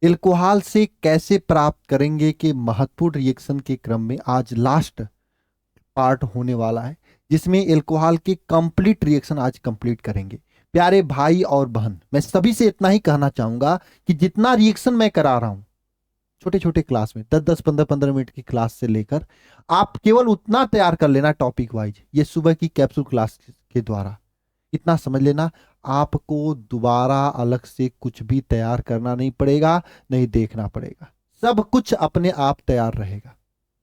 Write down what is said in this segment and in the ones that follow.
Alcohol से कैसे प्राप्त करेंगे के महत्वपूर्ण रिएक्शन के क्रम में आज लास्ट पार्ट होने वाला है, जिसमें एल्कोहल के कंप्लीट रिएक्शन आज कंप्लीट करेंगे। प्यारे भाई और बहन, मैं सभी से इतना ही कहना चाहूंगा कि जितना रिएक्शन मैं करा रहा हूं छोटे छोटे क्लास में 10-10 15-15 मिनट की क्लास से लेकर, आप केवल उतना तैयार कर लेना टॉपिक वाइज, ये सुबह की कैप्सूल क्लास के द्वारा इतना समझ लेना। आपको दोबारा अलग से कुछ भी तैयार करना नहीं पड़ेगा, नहीं देखना पड़ेगा, सब कुछ अपने आप तैयार रहेगा।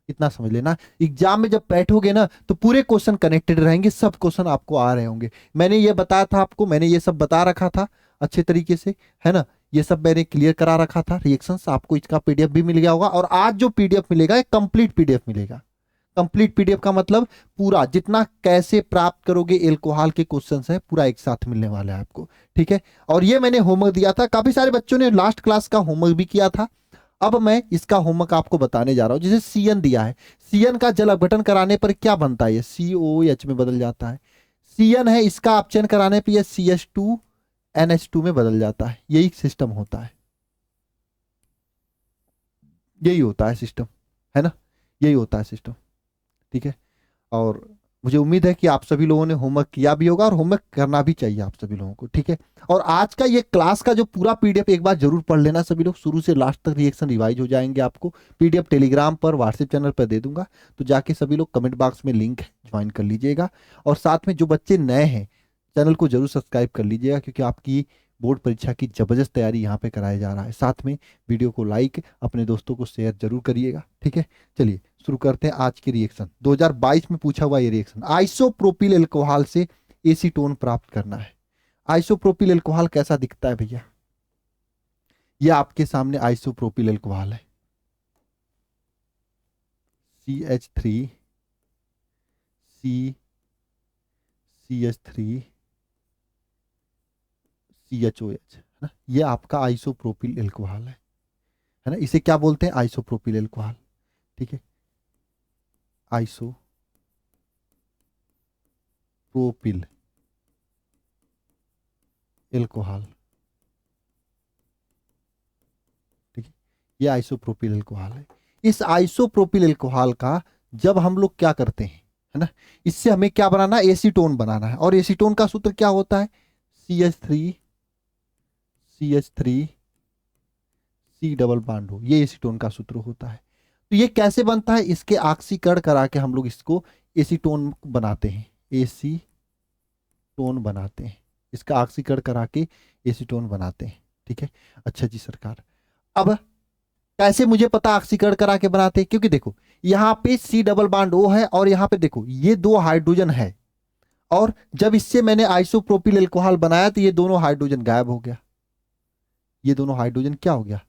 इतना समझ लेना। एग्जाम में जब बैठोगे ना तो पूरे क्वेश्चन कनेक्टेड रहेंगे, सब क्वेश्चन आपको आ रहे होंगे। मैंने ये बताया था आपको, मैंने ये सब बता रखा था अच्छे तरीके से, है ना। ये सब मैंने क्लियर करा रखा था रिएक्शंस, आपको इसका पीडीएफ भी मिल गया होगा। और आज जो पीडीएफ मिलेगा एक कंप्लीट पीडीएफ मिलेगा। कंप्लीट पीडीएफ का मतलब पूरा जितना कैसे प्राप्त करोगे एल्कोहल के क्वेश्चंस है पूरा एक साथ मिलने वाला है आपको, ठीक है। और ये मैंने होमवर्क दिया था, काफी सारे बच्चों ने लास्ट क्लास का होमवर्क भी किया था। अब मैं इसका होमवर्क आपको बताने जा रहा हूं। जैसे सीएन दिया है, सीएन का जल अपघटन कराने पर क्या बनता है, ये COOH में बदल जाता है। सीएन है, इसका अपचयन कराने पर यह CH2NH2 में बदल जाता है। यही सिस्टम होता है, यही होता है सिस्टम, है ना, यही होता है सिस्टम, ठीक है। और मुझे उम्मीद है कि आप सभी लोगों ने होमवर्क किया भी होगा और होमवर्क करना भी चाहिए आप सभी लोगों को, ठीक है। और आज का ये क्लास का जो पूरा पीडीएफ एक बार जरूर पढ़ लेना सभी लोग, शुरू से लास्ट तक रिएक्शन रिवाइज हो जाएंगे। आपको पीडीएफ टेलीग्राम पर व्हाट्सएप चैनल पर दे दूंगा, तो जाके सभी लोग कमेंट बॉक्स में लिंक है ज्वाइन कर लीजिएगा। और साथ में जो बच्चे नए हैं चैनल को जरूर सब्सक्राइब कर लीजिएगा, क्योंकि आपकी बोर्ड परीक्षा की जबरदस्त तैयारी यहाँ पे कराया जा रहा है। साथ में वीडियो को लाइक, अपने दोस्तों को शेयर जरूर करिएगा, ठीक है। चलिए शुरू करते हैं आज के रिएक्शन। 2022 में पूछा हुआ ये रिएक्शन, आइसोप्रोपिल एल्कोहल से एसीटोन प्राप्त करना है। आइसोप्रोपिल एल्कोहल कैसा दिखता है भैया, ये आपके सामने आइसोप्रोपिल एल्कोहल है। CH3 CH3 CHOH, है ना, ये आपका आइसोप्रोपिल एल्कोहल है ना। इसे क्या बोलते हैं, आइसोप्रोपिल एल्कोहल, ठीक है। आइसोप्रोपिल एल्कोहल, ठीक है, ये आइसोप्रोपिल एल्कोहल है। इस आइसोप्रोपिल एल्कोहल का जब हम लोग क्या करते हैं, है ना, इससे हमें क्या बनाना है, एसीटोन बनाना है। और एसीटोन का सूत्र क्या होता है, CH3 C डबल बॉन्ड हो, ये एसीटोन का सूत्र होता है। तो ये कैसे बनता है, इसके ऑक्सीकरण करा के हम लोग इसको एसीटोन बनाते हैं, एसीटोन बनाते हैं, इसका ऑक्सीकरण करा के एसीटोन बनाते हैं, ठीक है। अच्छा जी सरकार, अब कैसे मुझे पता ऑक्सीकरण करा के बनाते हैं, क्योंकि देखो यहाँ पे C डबल बॉन्ड O है और यहाँ पे देखो ये दो हाइड्रोजन है, और जब इससे मैंने आइसोप्रोपिल एल्कोहल बनाया तो ये दोनों हाइड्रोजन गायब हो गया, ये दोनों हाइड्रोजन क्या हो गया,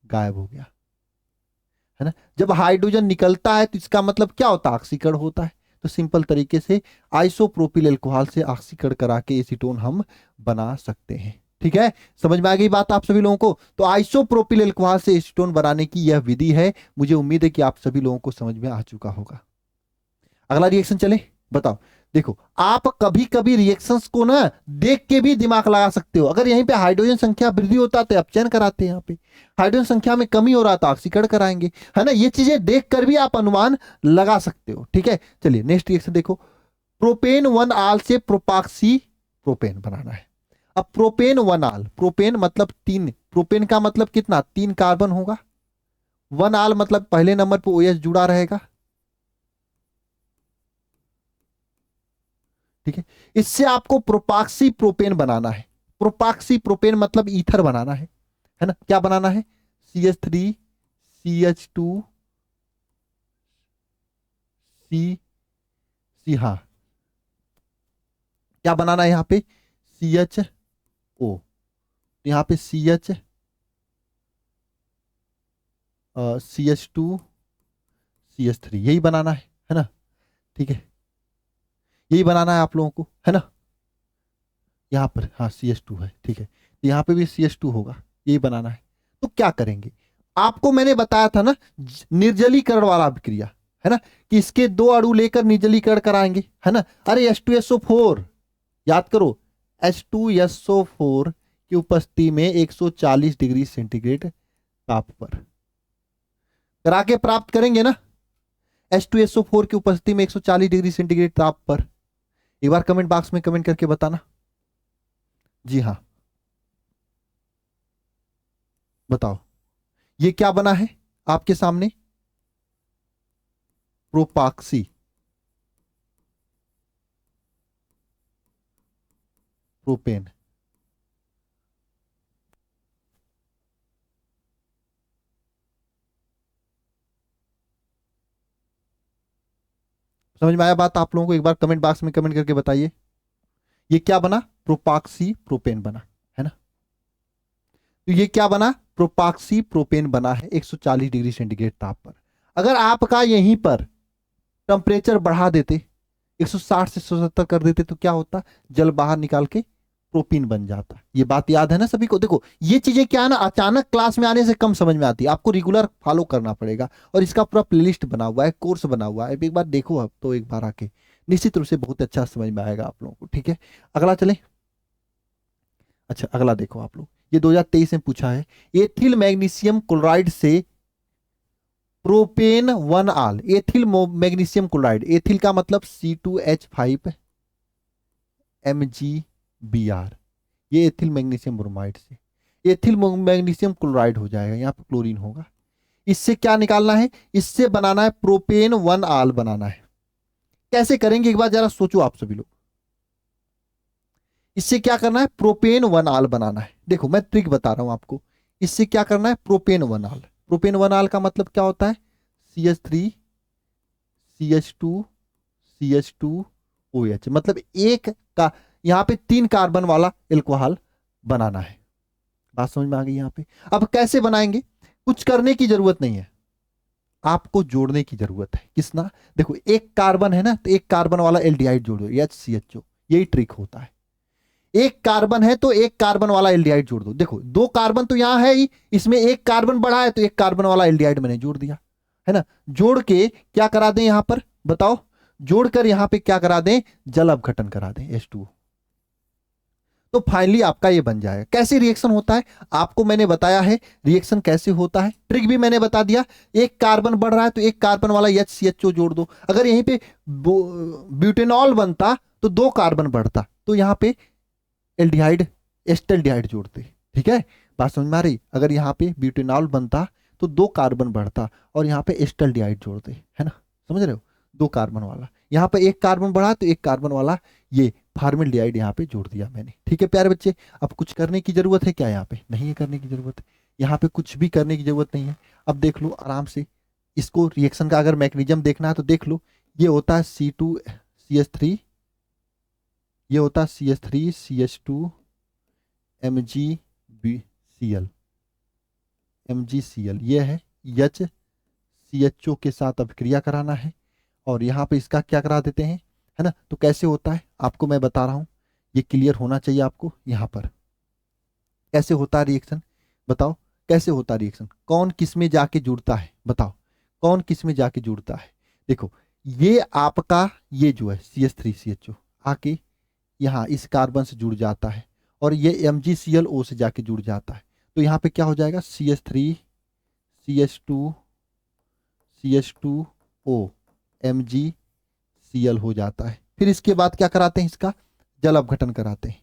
गायब हो गया, है ना। जब हाइड्रोजन निकलता है तो इसका मतलब क्या होता है, ऑक्सीकरण होता है। तो सिंपल तरीके से आइसोप्रोपिल एल्कोहल से ऑक्सीकरण करा के एसीटोन हम बना सकते हैं, ठीक है। समझ में आ गई बात आप सभी लोगों को। तो आइसोप्रोपिल एल्कोहल से एसीटोन बनाने की यह विधि है। मुझे उम्मीद है कि आप सभी लोगों को समझ में आ चुका होगा। अगला रिएक्शन चले, बताओ। देखो आप कभी कभी रिएक्शंस को ना देख के भी दिमाग लगा सकते हो। अगर यहीं पे हाइड्रोजन संख्या वृद्धि होता है तो अपचयन कराते हैं, यहाँ पे हाइड्रोजन संख्या में कमी हो रहा था ऑक्सीकरण कराएंगे, है ना। ये चीजें देख कर भी आप अनुमान लगा सकते हो, ठीक है। चलिए नेक्स्ट रिएक्शन देखो, प्रोपेन 1 आल से प्रोपाक्सी प्रोपेन बनाना है। अब प्रोपेन 1 आल, प्रोपेन मतलब 3, प्रोपेन का मतलब कितना, 3 कार्बन होगा। 1 आल मतलब पहले नंबर पर OH जुड़ा रहेगा, ठीक है। इससे आपको प्रोपाक्सी प्रोपेन बनाना है। प्रोपाक्सी प्रोपेन मतलब ईथर बनाना है ना। क्या बनाना है, CH3 CH2 C, हाँ क्या बनाना है यहाँ पे, CHO, यहाँ पे CH2 CH3 यही बनाना है ना, ठीक है। यही बनाना है आप लोगों को, है ना। यहाँ पर हाँ CH2 है, ठीक है। यहाँ पे भी CH2 होगा, यही बनाना है। तो क्या करेंगे, आपको मैंने बताया था ना निर्जलीकरण वाला अभिक्रिया, है ना, कि इसके 2 अणु लेकर निर्जलीकरण कराएंगे, है ना। अरे H2SO4 याद करो, H2SO4 की उपस्थिति में 140 डिग्री सेंटीग्रेड ताप पर करा के प्राप्त करेंगे ना, H2SO4 की उपस्थिति में 140 डिग्री सेंटीग्रेड ताप पर। एक बार कमेंट बॉक्स में कमेंट करके बताना। जी हाँ, बताओ ये क्या बना है आपके सामने? प्रोपाक्सी, प्रोपेन। समझ में आया बात आप लोगों को? एक बार कमेंट बॉक्स में कमेंट करके बताइए ये क्या बना? प्रोपाक्सी प्रोपेन बना है ना। तो ये क्या बना? प्रोपाक्सी प्रोपेन बना है 140 डिग्री सेंटीग्रेड ताप पर। अगर आपका यहीं पर टेम्परेचर बढ़ा देते, 160 से 170 कर देते, तो क्या होता? जल बाहर निकाल के प्रोपीन बन जाता। ये बात याद है ना सभी को? देखो ये चीजें क्या है ना, अचानक क्लास में आने से कम समझ में आती है, आपको रेगुलर फॉलो करना पड़ेगा। और इसका पूरा प्लेलिस्ट बना हुआ है, कोर्स बना हुआ है, एक बार देखो अब तो, एक बार आके निश्चित रूप से बहुत अच्छा समझ में आएगा आप लोगों को। ठीक है, अगला चले। अच्छा अगला देखो आप लोग, ये 2023 में पूछा है, एथिल मैग्नीशियम क्लोराइड से प्रोपेन 1 आल। एथिल मैग्नीशियम क्लोराइड, एथिल का मतलब C2H5 MgBr, ये एथिल मैग्नीशियम ब्रोमाइड से एथिल मैग्नीशियम क्लोराइड हो जाएगा, यहाँ पे क्लोरीन होगा। इससे क्या निकालना है? इससे बनाना है प्रोपेन 1 आल बनाना है। कैसे करेंगे एक बार जरा सोचो आप सभी लोग। इससे क्या करना है? प्रोपेन 1 आल बनाना है। देखो मैं ट्रिक बता रहा हूं आपको। इससे क्या करना है? प्रोपेन 1 आल। प्रोपेन 1 आल का मतलब क्या होता है? CH3 CH2 CH2 OH, मतलब एक का यहां पे 3 कार्बन वाला एल्कोहल बनाना है। बात समझ में आ गई यहाँ पे? अब कैसे बनाएंगे? कुछ करने की जरूरत नहीं है, आपको जोड़ने की जरूरत है। किसना? देखो एक कार्बन है ना, तो एक कार्बन वाला एल्डिहाइड जोड़ो, HCHO, यही ट्रिक होता है। एक कार्बन है तो एक कार्बन वाला एल्डिहाइड जोड़ दो। देखो 2 कार्बन तो यहां है ही, इसमें एक कार्बन बढ़ा है तो एक कार्बन वाला एल्डिहाइड मैंने जोड़ दिया है ना। जोड़ के क्या करा दें यहां पर? बताओ, जोड़कर यहां पे क्या करा दें? जल अपघटन करा दें, H2O। तो फाइनली आपका ये बन जाएगा। कैसे रिएक्शन होता है आपको मैंने बताया है, रिएक्शन कैसे होता है, ट्रिक भी मैंने बता दिया। एक कार्बन बढ़ रहा है तो एक कार्बन वाला HCHO जोड़ दो। अगर यहीं पे ब्यूटेनॉल बनता तो 2 कार्बन बढ़ता, तो यहां पे एल्डिहाइड एस्टल्डिहाइड जोड़ते। ठीक है, बात समझ में आ रही? अगर यहाँ पे ब्यूटेनॉल बनता तो 2 कार्बन बढ़ता और यहाँ पे एस्टल्डिहाइड जोड़ते, है ना। समझ रहे हो? 2 कार्बन वाला, यहाँ पे एक कार्बन बढ़ा तो एक कार्बन वाला ये फॉर्मल्डिहाइड यहाँ पे जोड़ दिया मैंने। ठीक है प्यारे बच्चे, अब कुछ करने की जरूरत है क्या? यहाँ पे नहीं है करने की जरूरत, यहाँ पे कुछ भी करने की जरूरत नहीं है। अब देख लो आराम से इसको, रिएक्शन का अगर मैकेनिज्म देखना है तो देख लो। ये होता है C2CH3, ये होता है CH3CH2 MgCl, ये है HCHO के साथ अभिक्रिया कराना है और यहाँ पे इसका क्या करा देते हैं, है ना। तो कैसे होता है आपको मैं बता रहा हूँ, ये क्लियर होना चाहिए आपको। यहाँ पर कैसे होता है रिएक्शन, बताओ कैसे होता है रिएक्शन? कौन किस में जाके जुड़ता है? बताओ कौन किस में जाके जुड़ता है? देखो ये आपका ये जो है CH3CHO आके यहाँ इस कार्बन से जुड़ जाता है और ये MgClO से जाके जुड़ जाता है। तो यहाँ पे क्या हो जाएगा? CH3CH2CH2O MgCl हो जाता है। फिर इसके बाद क्या कराते हैं? इसका जल अपघटन कराते हैं,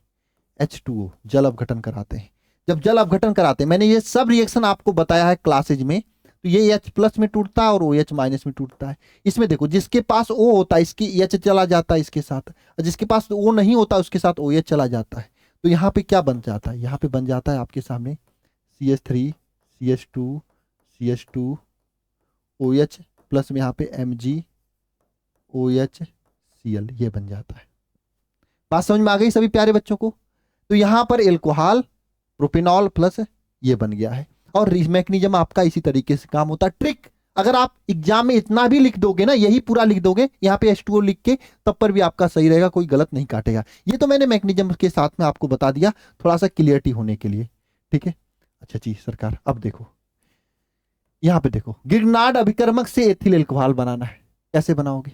H2O जल अपघटन कराते हैं। जब जल अपघटन कराते हैं, मैंने ये सब रिएक्शन आपको बताया है क्लासेज में, तो ये H+ में टूटता है और OH- में टूटता है। इसमें देखो जिसके पास O होता है इसकी H चला जाता है इसके साथ, और जिसके पास O नहीं होता उसके साथ OH चला जाता है। तो यहाँ पे क्या बन जाता है? यहाँ पे बन जाता है आपके सामने CH3 CH2 CH2 OH plus में यहाँ पे MgOH ये बन जाता है। बात समझ में आ गई सभी प्यारे बच्चों को? तो यहाँ पर एल्कोहल प्रोपेनॉल प्लस ये बन गया है और मैकेनिज्म आपका इसी तरीके से काम होता है। ट्रिक अगर आप एग्जाम में इतना भी लिख दोगे ना, यही पूरा लिख दोगे यहाँ पे H2O लिख के, तब पर भी आपका सही रहेगा, कोई गलत नहीं काटेगा। ये तो मैंने मैकेनिज्म के साथ में आपको बता दिया थोड़ा सा क्लियरिटी होने के लिए। ठीक है, अच्छा जी सरकार, अब देखो यहाँ पे देखो, गिरनार्ड अभिकर्मक से एथिल एल्कोहल बनाना है। कैसे बनाओगे,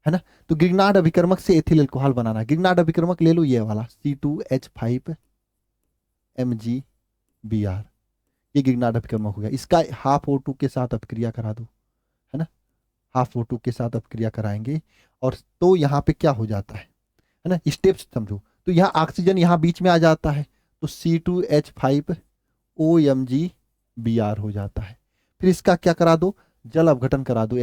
है ना। तो गिरनार्ड अभिकर्मक से एथिल एल्कोहल बनाना है। गिरनार्ड अभिकर्मक ले लो ये वाला C2H5 MgBr, ये गिरनाट अभिकर्मक हो गया। इसका हाफ O2 के साथ अपक्रिया करा दो, है ना, हाफ O2 के साथ अपक्रिया कराएंगे और तो यहाँ पे क्या हो जाता है ना, स्टेप्स समझो। तो यहाँ ऑक्सीजन यहाँ बीच में आ जाता है, तो C2H5OMgBr हो जाता है। फिर इसका क्या करा दो, जल अपघटन करा दो,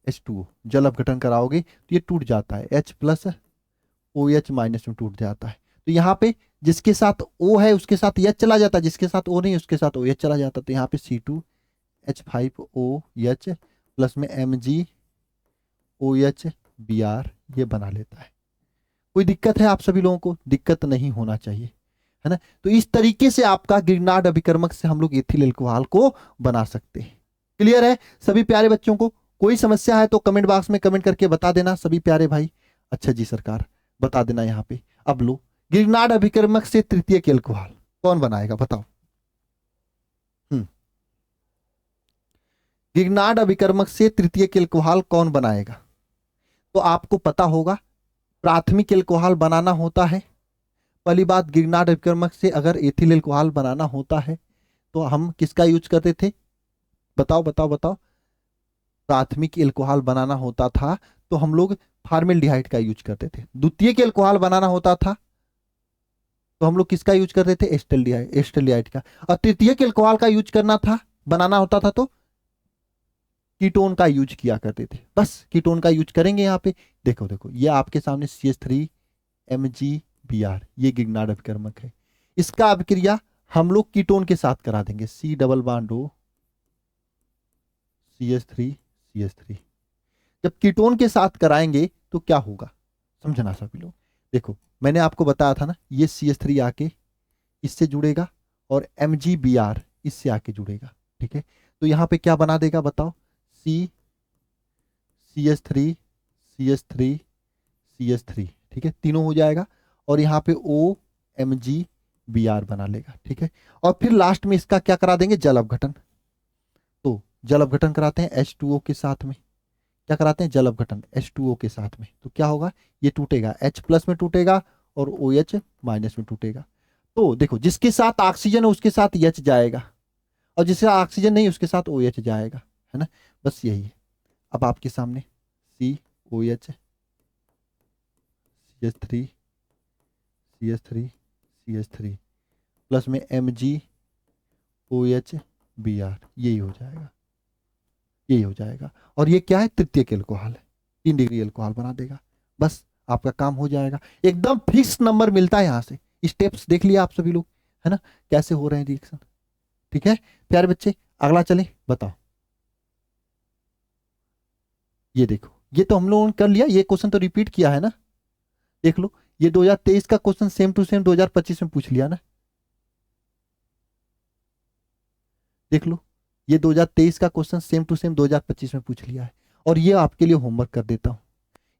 H2O जल अपघटन कराओगे तो ये टूट जाता है, H+OH- में टूट जाता है। तो यहाँ पे जिसके साथ O है उसके साथ H चला जाता है, जिसके साथ O नहीं उसके साथ OH चला जाता है। तो यहाँ पे C2H5OH प्लस में MgOHBr ये बना लेता है। कोई दिक्कत है आप सभी लोगों को? दिक्कत नहीं होना चाहिए, है ना। तो इस तरीके से आपका गिरनाट अभिकर्मक से हम लोग एथिल एल्कोहल को बना सकते हैं। क्लियर है सभी प्यारे बच्चों को? कोई समस्या है तो कमेंट बॉक्स में कमेंट करके बता देना सभी प्यारे भाई। अच्छा जी सरकार, बता देना यहाँ पे। अब लो, गिरनाट अभिकर्मक से तृतीयक एल्कोहल कौन बनाएगा बताओ? गिरनाट अभिकर्मक से तृतीयक एल्कोहल कौन बनाएगा? तो आपको पता होगा प्राथमिक एल्कोहल बनाना होता है। पहली बात, गिरनाट अभिकर्मक से अगर एथिल एल्कोहल बनाना होता है तो हम किसका यूज करते थे? बताओ बताओ बताओ। प्राथमिक एल्कोहल बनाना होता था तो हम लोग फॉर्मेल्डिहाइड का यूज करते थे। द्वितीयक एल्कोहल बनाना होता था तो हम लोग किसका यूज करते थे? एस्टल्डिहाइड का। और तृतीयक एल्कोहल का यूज करना था, बनाना होता था तो कीटोन का यूज किया करते थे। बस कीटोन का यूज करेंगे यहाँ पे। देखो देखो, ये आपके सामने CH3MgBr ये गिरनाट अभिकर्मक है। इसका अभिक्रिया हम लोग कीटोन के साथ करा देंगे, C double bond O CH3 जब कीटोन के साथ कराएंगे तो क्या होगा समझना सभी लोग। देखो मैंने आपको बताया था ना, ये CH3 आके इससे जुड़ेगा और MgBr इससे आके जुड़ेगा, ठीक है। तो यहाँ पे क्या बना देगा बताओ? CH3 ठीक है, तीनों हो जाएगा और यहाँ पे OMgBr बना लेगा, ठीक है। और फिर लास्ट में इसका क्या करा देंगे? जल अपघटन। तो जल अपघटन कराते हैं H2O के साथ में। क्या कराते हैं? जल अपघटन H2O के साथ में। तो क्या होगा? ये टूटेगा, H+ में टूटेगा और OH- में टूटेगा। तो देखो, जिसके साथ ऑक्सीजन है उसके साथ H जाएगा और जिसके ऑक्सीजन नहीं उसके साथ OH जाएगा, है ना। बस यही है। अब आपके सामने COH CH3 प्लस में MgOHBr यही हो जाएगा, यही हो जाएगा। और ये क्या है? तृतीयक एल्कोहल है, 3 डिग्री एल्कोहल बना देगा। बस आपका काम हो जाएगा। एकदम फिक्स नंबर मिलता है यहाँ से। स्टेप्स देख लिया आप सभी लोग, है ना, कैसे हो रहे हैं रिएक्शन। ठीक है प्यारे बच्चे, अगला चले, बताओ। ये देखो, ये तो हम लोगों ने कर लिया, ये क्वेश्चन तो रिपीट किया है ना। देख लो, ये 2023 का क्वेश्चन सेम टू सेम 2025 में पूछ लिया ना। देख लो, ये 2023 का क्वेश्चन सेम टू सेम 2025 में पूछ लिया है। और ये आपके लिए होमवर्क कर देता हूं,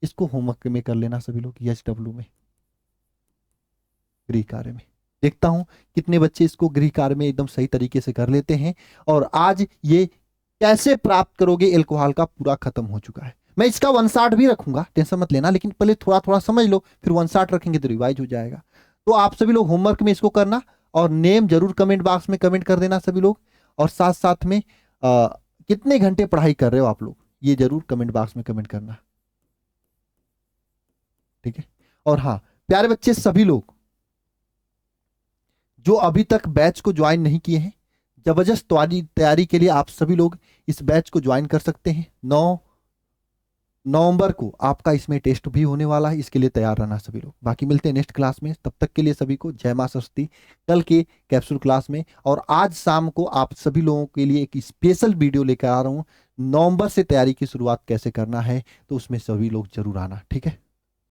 इसको होमवर्क में कर लेना सभी लोग, HW में, गृह कार्य में। देखता हूं कितने बच्चे इसको गृह कार्य में एकदम सही तरीके से कर लेते हैं। और आज ये कैसे प्राप्त करोगे एल्कोहल का पूरा खत्म हो चुका है। मैं इसका 1 शॉट भी रखूंगा, टेंशन मत लेना, लेकिन पहले थोड़ा थोड़ा समझ लो, फिर 1 शॉट रखेंगे तो रिवाइज हो जाएगा। तो आप सभी लोग होमवर्क में इसको करना और नेम जरूर कमेंट बॉक्स में कमेंट कर देना सभी लोग। और साथ साथ में कितने घंटे पढ़ाई कर रहे हो आप लोग, ये जरूर कमेंट बॉक्स में कमेंट करना, ठीक है। और हाँ प्यारे बच्चे, सभी लोग जो अभी तक बैच को ज्वाइन नहीं किए हैं, जबरदस्त तैयारी के लिए आप सभी लोग इस बैच को ज्वाइन कर सकते हैं। 9 नवंबर को आपका इसमें टेस्ट भी होने वाला है, इसके लिए तैयार रहना सभी लोग। बाकी मिलते हैं नेक्स्ट क्लास में, तब तक के लिए सभी को जय मां सरस्वती। कल के कैप्सूल क्लास में और आज शाम को आप सभी लोगों के लिए एक स्पेशल वीडियो लेकर आ रहा हूं, नवंबर से तैयारी की शुरुआत कैसे करना है, तो उसमें सभी लोग जरूर आना, ठीक है।